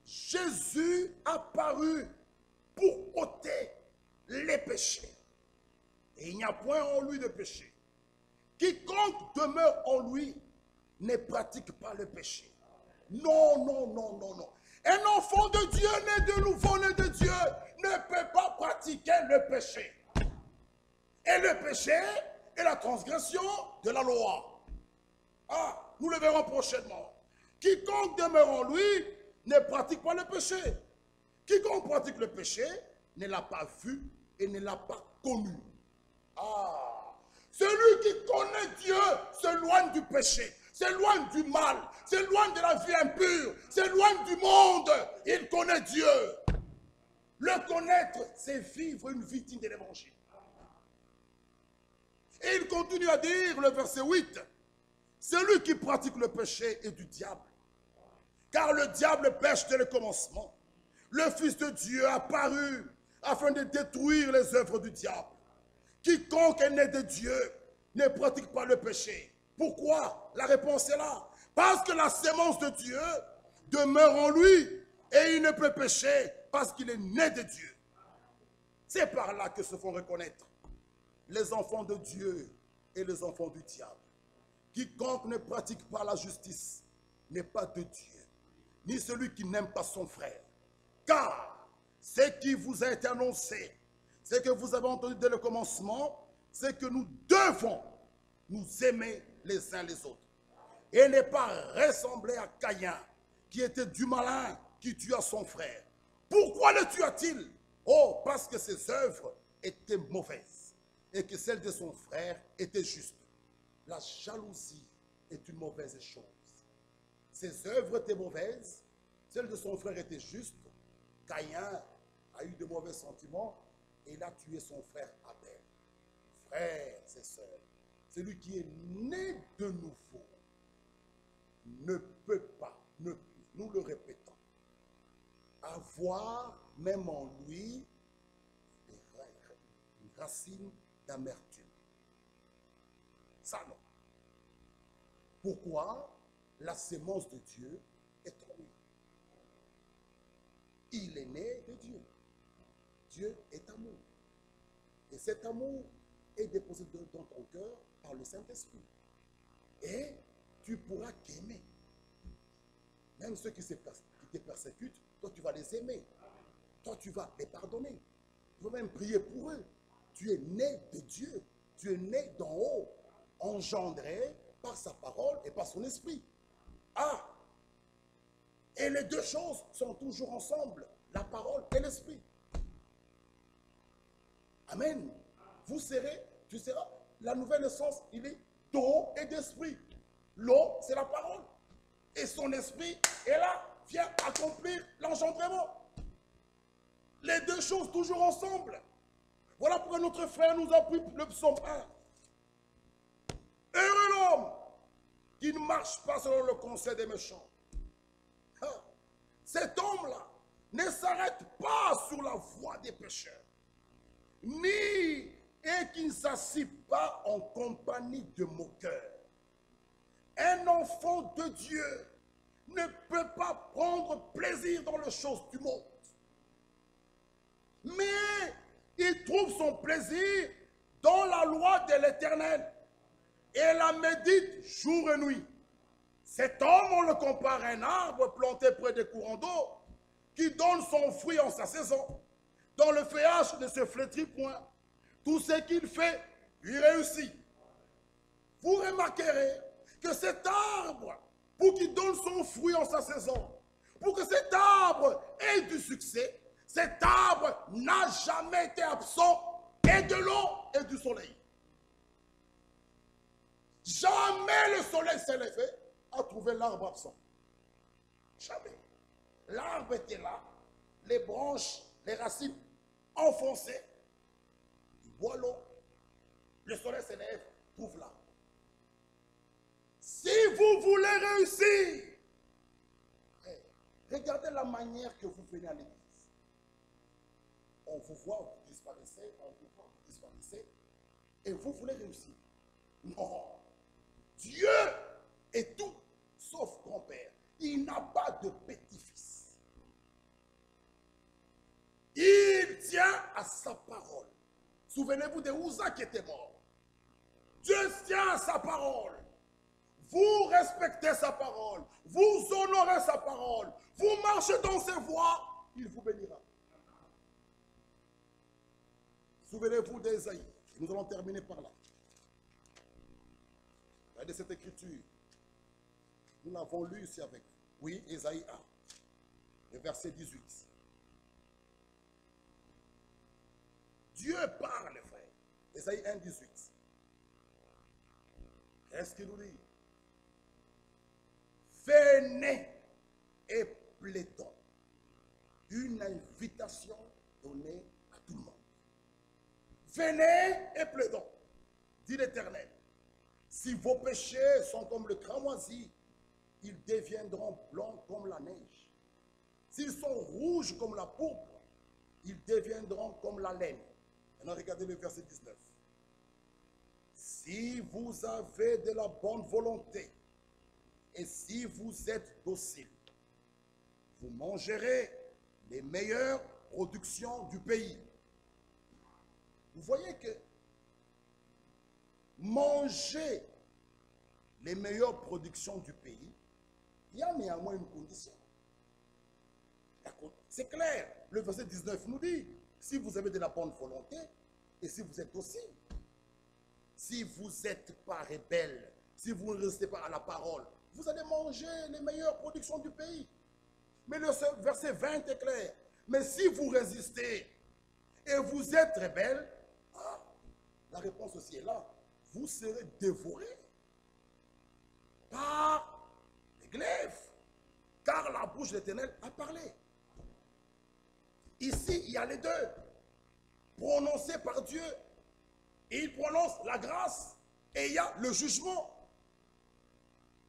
Jésus a paru pour ôter les péchés. Et il n'y a point en lui de péché. Quiconque demeure en lui ne pratique pas le péché. Non, non, non, non, non. Un enfant de Dieu, né de nouveau, né de Dieu, ne peut pas pratiquer le péché. Et le péché est la transgression de la loi. Ah, nous le verrons prochainement. Quiconque demeure en lui ne pratique pas le péché. Quiconque pratique le péché ne l'a pas vu et ne l'a pas connu. Ah, celui qui connaît Dieu s'éloigne du péché, s'éloigne du mal, s'éloigne de la vie impure, s'éloigne du monde. Il connaît Dieu. Le connaître, c'est vivre une vie digne de l'évangile. Et il continue à dire, le verset 8, celui qui pratique le péché est du diable. Car le diable pêche dès le commencement. Le Fils de Dieu a apparu afin de détruire les œuvres du diable. Quiconque est né de Dieu ne pratique pas le péché. Pourquoi? La réponse est là. Parce que la sémence de Dieu demeure en lui et il ne peut pécher parce qu'il est né de Dieu. C'est par là que se font reconnaître les enfants de Dieu et les enfants du diable. Quiconque ne pratique pas la justice n'est pas de Dieu, ni celui qui n'aime pas son frère. Car ce qui vous a été annoncé, ce que vous avez entendu dès le commencement, c'est que nous devons nous aimer les uns les autres. Et ne pas ressembler à Caïn, qui était du malin, qui tua son frère. Pourquoi le tua-t-il? Oh, parce que ses œuvres étaient mauvaises et que celles de son frère étaient justes. La jalousie est une mauvaise chose. Ses œuvres étaient mauvaises, celles de son frère étaient justes. Caïn a eu de mauvais sentiments et il a tué son frère Abel. Frères et sœurs, celui qui est né de nouveau ne peut pas, nous le répétons, avoir même en lui une racine d'amertume. Ça non. Pourquoi? La sémence de Dieu est en lui. Il est né de Dieu. Dieu est amour. Et cet amour est déposé dans ton cœur par le Saint-Esprit. Et tu pourras qu'aimer. Même ceux qui te persécutent, toi tu vas les aimer. Toi tu vas les pardonner. Tu vas même prier pour eux. Tu es né de Dieu. Tu es né d'en haut, engendré par sa parole et par son esprit. Ah! Et les deux choses sont toujours ensemble, la parole et l'esprit. Amen. Tu seras, la nouvelle naissance, il est d'eau et d'esprit. L'eau, c'est la parole. Et son esprit est là, vient accomplir l'engendrement. Les deux choses toujours ensemble. Voilà pourquoi notre frère nous a pris le psaume 1. Heureux l'homme qui ne marche pas selon le conseil des méchants. Cet homme-là ne s'arrête pas sur la voie des pécheurs, ni et qui ne s'assied pas en compagnie de moqueurs. Un enfant de Dieu ne peut pas prendre plaisir dans les choses du monde. Mais il trouve son plaisir dans la loi de l'Éternel et la médite jour et nuit. Cet homme, on le compare à un arbre planté près des courants d'eau qui donne son fruit en sa saison, dont le feuillage ne se flétrit point. Tout ce qu'il fait, il réussit. Vous remarquerez que cet arbre, pour qu'il donne son fruit en sa saison, pour que cet arbre ait du succès, cet arbre n'a jamais été absent et de l'eau et du soleil. Jamais le soleil s'est levé à trouver l'arbre absent. Jamais. L'arbre était là, les branches, les racines enfoncées. Il boit l'eau, le soleil s'élève, trouve l'arbre. Si vous voulez réussir, regardez la manière que vous venez à l'église. On vous voit, vous disparaissez, on vous voit, vous disparaissez, et vous voulez réussir. Non. Dieu est tout sauf grand-père. Il n'a pas de petit-fils. Il tient à sa parole. Souvenez-vous de Uza qui était mort. Dieu tient à sa parole. Vous respectez sa parole. Vous honorez sa parole. Vous marchez dans ses voies. Il vous bénira. Souvenez-vous d'Ésaïe. Nous allons terminer par là. Regardez cette écriture. Nous l'avons lu ici avec vous. Oui, Ésaïe 1, le verset 18. Dieu parle, frère. Ésaïe 1, 18. Qu'est-ce qu'il nous dit? Venez et plaidons. Une invitation donnée à tout le monde. Venez et plaidons, dit l'Éternel. Si vos péchés sont comme le cramoisi, ils deviendront blancs comme la neige. S'ils sont rouges comme la pourpre, ils deviendront comme la laine. Maintenant, regardez le verset 19. Si vous avez de la bonne volonté et si vous êtes docile, vous mangerez les meilleures productions du pays. Vous voyez que manger les meilleures productions du pays, il y a néanmoins une condition. C'est clair, le verset 19 nous dit, si vous avez de la bonne volonté et si vous êtes docile, si vous n'êtes pas rebelle, si vous ne restez pas à la parole, vous allez manger les meilleures productions du pays. Mais le verset 20 est clair. Mais si vous résistez et vous êtes rebelles, ah, la réponse aussi est là. Vous serez dévorés par les glaives. Car la bouche de l'Éternel a parlé. Ici, il y a les deux. Prononcés par Dieu. Et il prononce la grâce. Et il y a le jugement.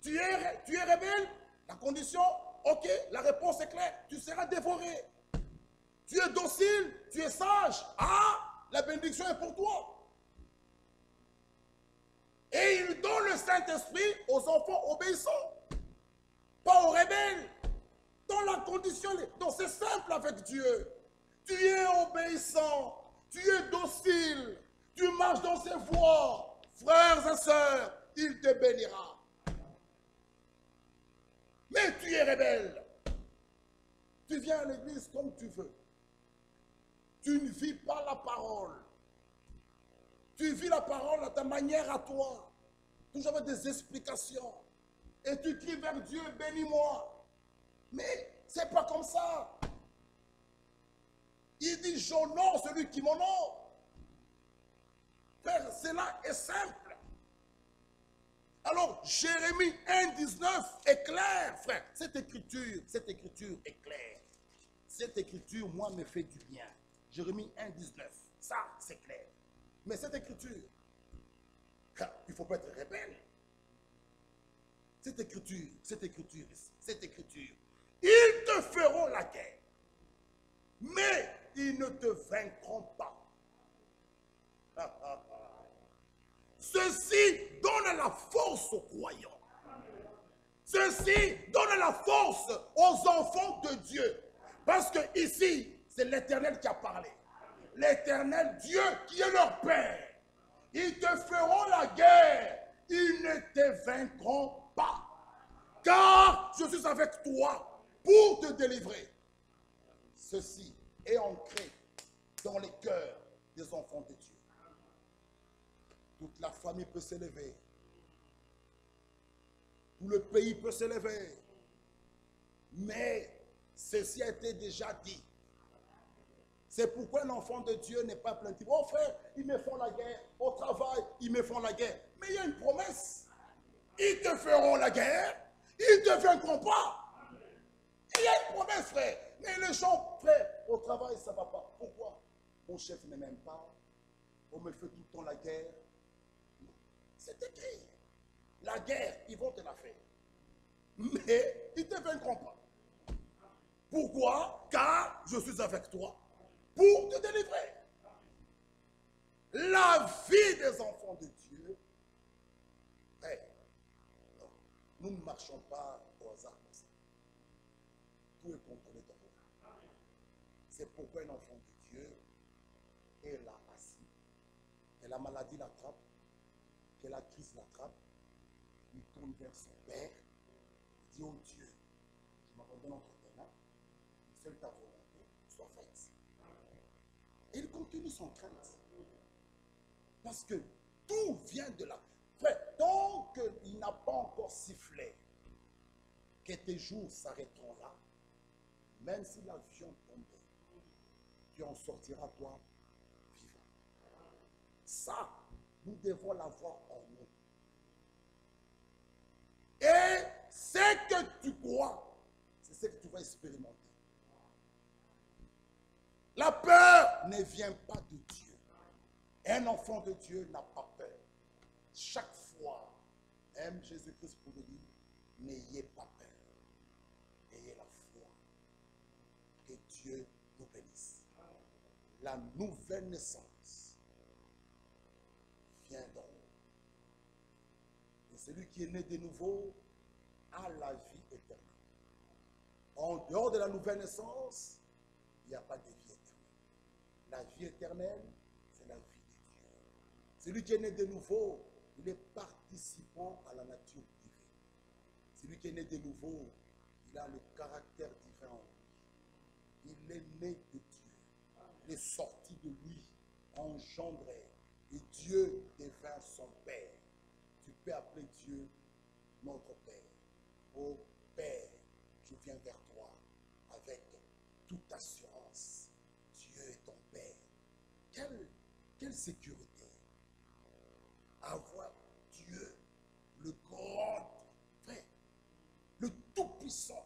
Tu es rebelle? La condition, ok, la réponse est claire. Tu seras dévoré. Tu es docile, tu es sage. Ah, la bénédiction est pour toi. Et il donne le Saint-Esprit aux enfants obéissants. Pas aux rebelles. Dans la condition, donc c'est simple avec Dieu. Tu es obéissant, tu es docile, tu marches dans ses voies. Frères et sœurs, il te bénira. Mais tu es rebelle. Tu viens à l'église comme tu veux. Tu ne vis pas la parole. Tu vis la parole à ta manière à toi. Toujours avec des explications. Et tu cries vers Dieu, bénis-moi. Mais ce n'est pas comme ça. Il dit, j'honore celui qui m'honore. Frère, cela est simple. Alors, Jérémie 1,19 est clair, frère. Cette écriture est claire. Cette écriture, moi, me fait du bien. Jérémie 1,19, ça, c'est clair. Mais cette écriture, il ne faut pas être rebelle. Cette écriture, ils te feront la guerre, mais ils ne te vaincront pas. Ceci donne la force aux croyants. Ceci donne la force aux enfants de Dieu. Parce que ici, c'est l'Éternel qui a parlé. L'Éternel Dieu qui est leur Père. Ils te feront la guerre. Ils ne te vaincront pas. Car je suis avec toi pour te délivrer. Ceci est ancré dans les cœurs des enfants de Dieu. Toute la famille peut s'élever. Tout le pays peut s'élever. Mais ceci a été déjà dit. C'est pourquoi un enfant de Dieu n'est pas plaintif. Oh frère, ils me font la guerre. Au travail, ils me font la guerre. Mais il y a une promesse. Ils te feront la guerre. Ils ne te vaincront pas. Il y a une promesse, frère. Mais les gens, frère, au travail, ça ne va pas. Pourquoi? Mon chef ne m'aime pas. On me fait tout le temps la guerre. C'est écrit. La guerre, ils vont te la faire. Mais ils ne te vaincront pas. Pourquoi? Car je suis avec toi pour te délivrer. La vie des enfants de Dieu, frère, non, nous ne marchons pas au hasard comme ça. Tout est contrôlé dans nous. C'est pourquoi un enfant de Dieu est là assis. Que la maladie l'attrape, que la crise l'attrape, il tourne vers son Père, il dit, oh Dieu, je m'abandonne entre tes mains, seule ta volonté soit faite. Et il continue son crainte. Parce que tout vient de là. Frère, tant qu'il n'a pas encore sifflé que tes jours s'arrêteront là, même si l'avion tombait, tu en sortiras toi vivant. Ça, nous devons l'avoir en nous. Et ce que tu crois, c'est ce que tu vas expérimenter. La peur ne vient pas de Dieu. Un enfant de Dieu n'a pas peur. Chaque fois, aime Jésus-Christ pour nous dire, n'ayez pas peur. Ayez la foi. Que Dieu nous bénisse. La nouvelle naissance vient d'en haut. Et celui qui est né de nouveau a la vie éternelle. En dehors de la nouvelle naissance, il n'y a pas de vie éternelle. La vie éternelle, c'est la vie de Dieu. Celui qui est né de nouveau, il est participant à la nature divine. Celui qui est né de nouveau, il a le caractère divin en lui. Il est né de Dieu. Il est sorti de lui, engendré. Et Dieu devint son Père. Tu peux appeler Dieu notre Père. Oh Père, je viens vers toi. toute assurance. Dieu est ton Père. Quelle sécurité. Avoir Dieu, le grand frère, le tout-puissant,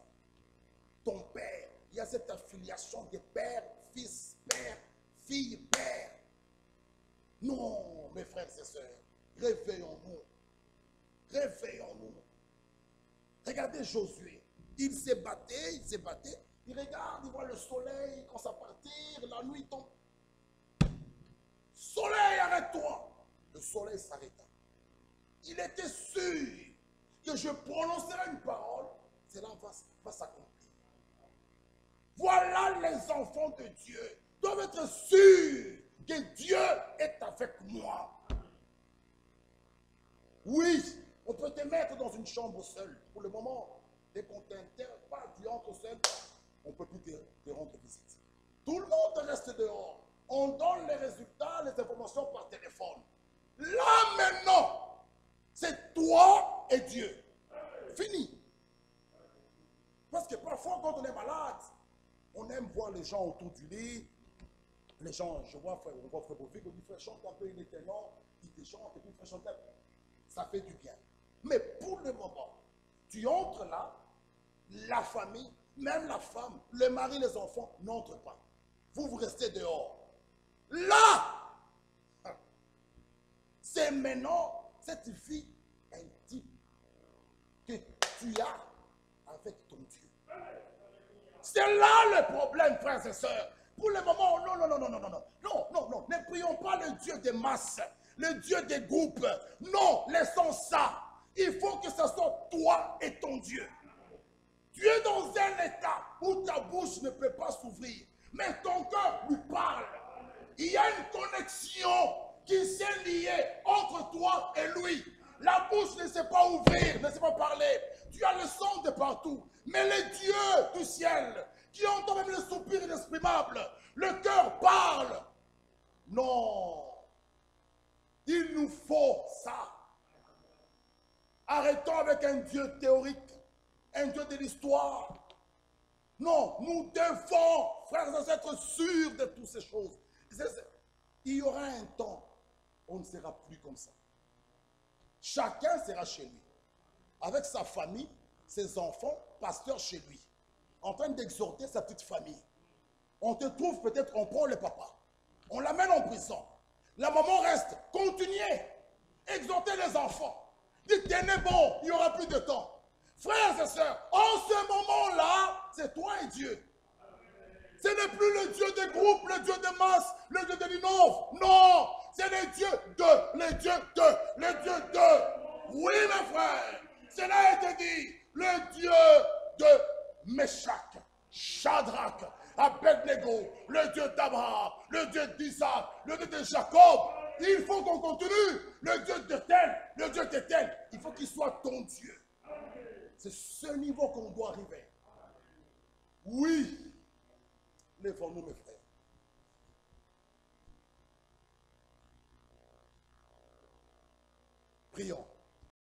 ton Père. Il y a cette affiliation de Père, Fils, Père, Fille, Père. Non, mes frères et sœurs, réveillons-nous. Réveillons-nous. Regardez Josué. Il s'est battu. Il regarde, il voit le soleil, il commence à partir, la nuit tombe. Soleil, arrête-toi. Le soleil s'arrêta. Il était sûr que je prononcerai une parole, cela va s'accomplir. Voilà les enfants de Dieu doivent être sûrs que Dieu est avec moi. Oui, on peut te mettre dans une chambre seule. Pour le moment, dès qu'on t'intègre pas, tu entres seul, on ne peut plus te rendre visite. Tout le monde reste dehors. On donne les résultats, les informations par téléphone. Là maintenant, c'est toi et Dieu. Fini. Parce que parfois, quand on est malade, on aime voir les gens autour du lit. Les gens, on voit frère Bovic, on dit frère, chante un peu, il était non, il te chante, et puis frère, chante un peu. Ça fait du bien. Mais pour le moment, tu entres là, la famille, même la femme, le mari, les enfants n'entrent pas. Vous restez dehors. Là, c'est maintenant cette vie intime que tu as avec ton Dieu. C'est là le problème, frères et sœurs. Pour le moment, non, ne prions pas le Dieu des masses, le Dieu des groupes. Non, laissons ça. Il faut que ce soit toi et ton Dieu. Tu es dans un état où ta bouche ne peut pas s'ouvrir, mais ton cœur lui parle. Il y a une connexion qui s'est liée entre toi et lui. La bouche ne sait pas ouvrir, ne sait pas parler. Tu as le son de partout. Mais le Dieu du ciel, qui entend même le soupir inexprimable, le cœur parle. Non. Il nous faut ça. Arrêtons avec un Dieu théorique, un Dieu de l'histoire. Non, nous devons, frères et sœurs, être sûrs de toutes ces choses. Il y aura un temps où on ne sera plus comme ça. Chacun sera chez lui, avec sa famille, ses enfants, pasteur chez lui, en train d'exhorter sa petite famille. On te trouve peut-être, on prend le papa, on l'amène en prison. La maman reste, continuez, exhortez les enfants. Dites, tenez bon, il n'y aura plus de temps. Frères et sœurs, en ce moment-là, c'est toi et Dieu. Ce n'est plus le Dieu des groupes, le Dieu des masses, le Dieu de l'innov. Non, c'est le Dieu le Dieu le Dieu de. Oui, mes frères, cela a été dit. Le Dieu de Meshach, Shadrach, Abednego, le Dieu d'Abraham, le Dieu d'Isaac, le Dieu de Jacob. Il faut qu'on continue. Le Dieu de tel, le Dieu de tel. Il faut qu'il soit ton Dieu. C'est ce niveau qu'on doit arriver. Oui. Lèvons-nous, mes frères. Prions.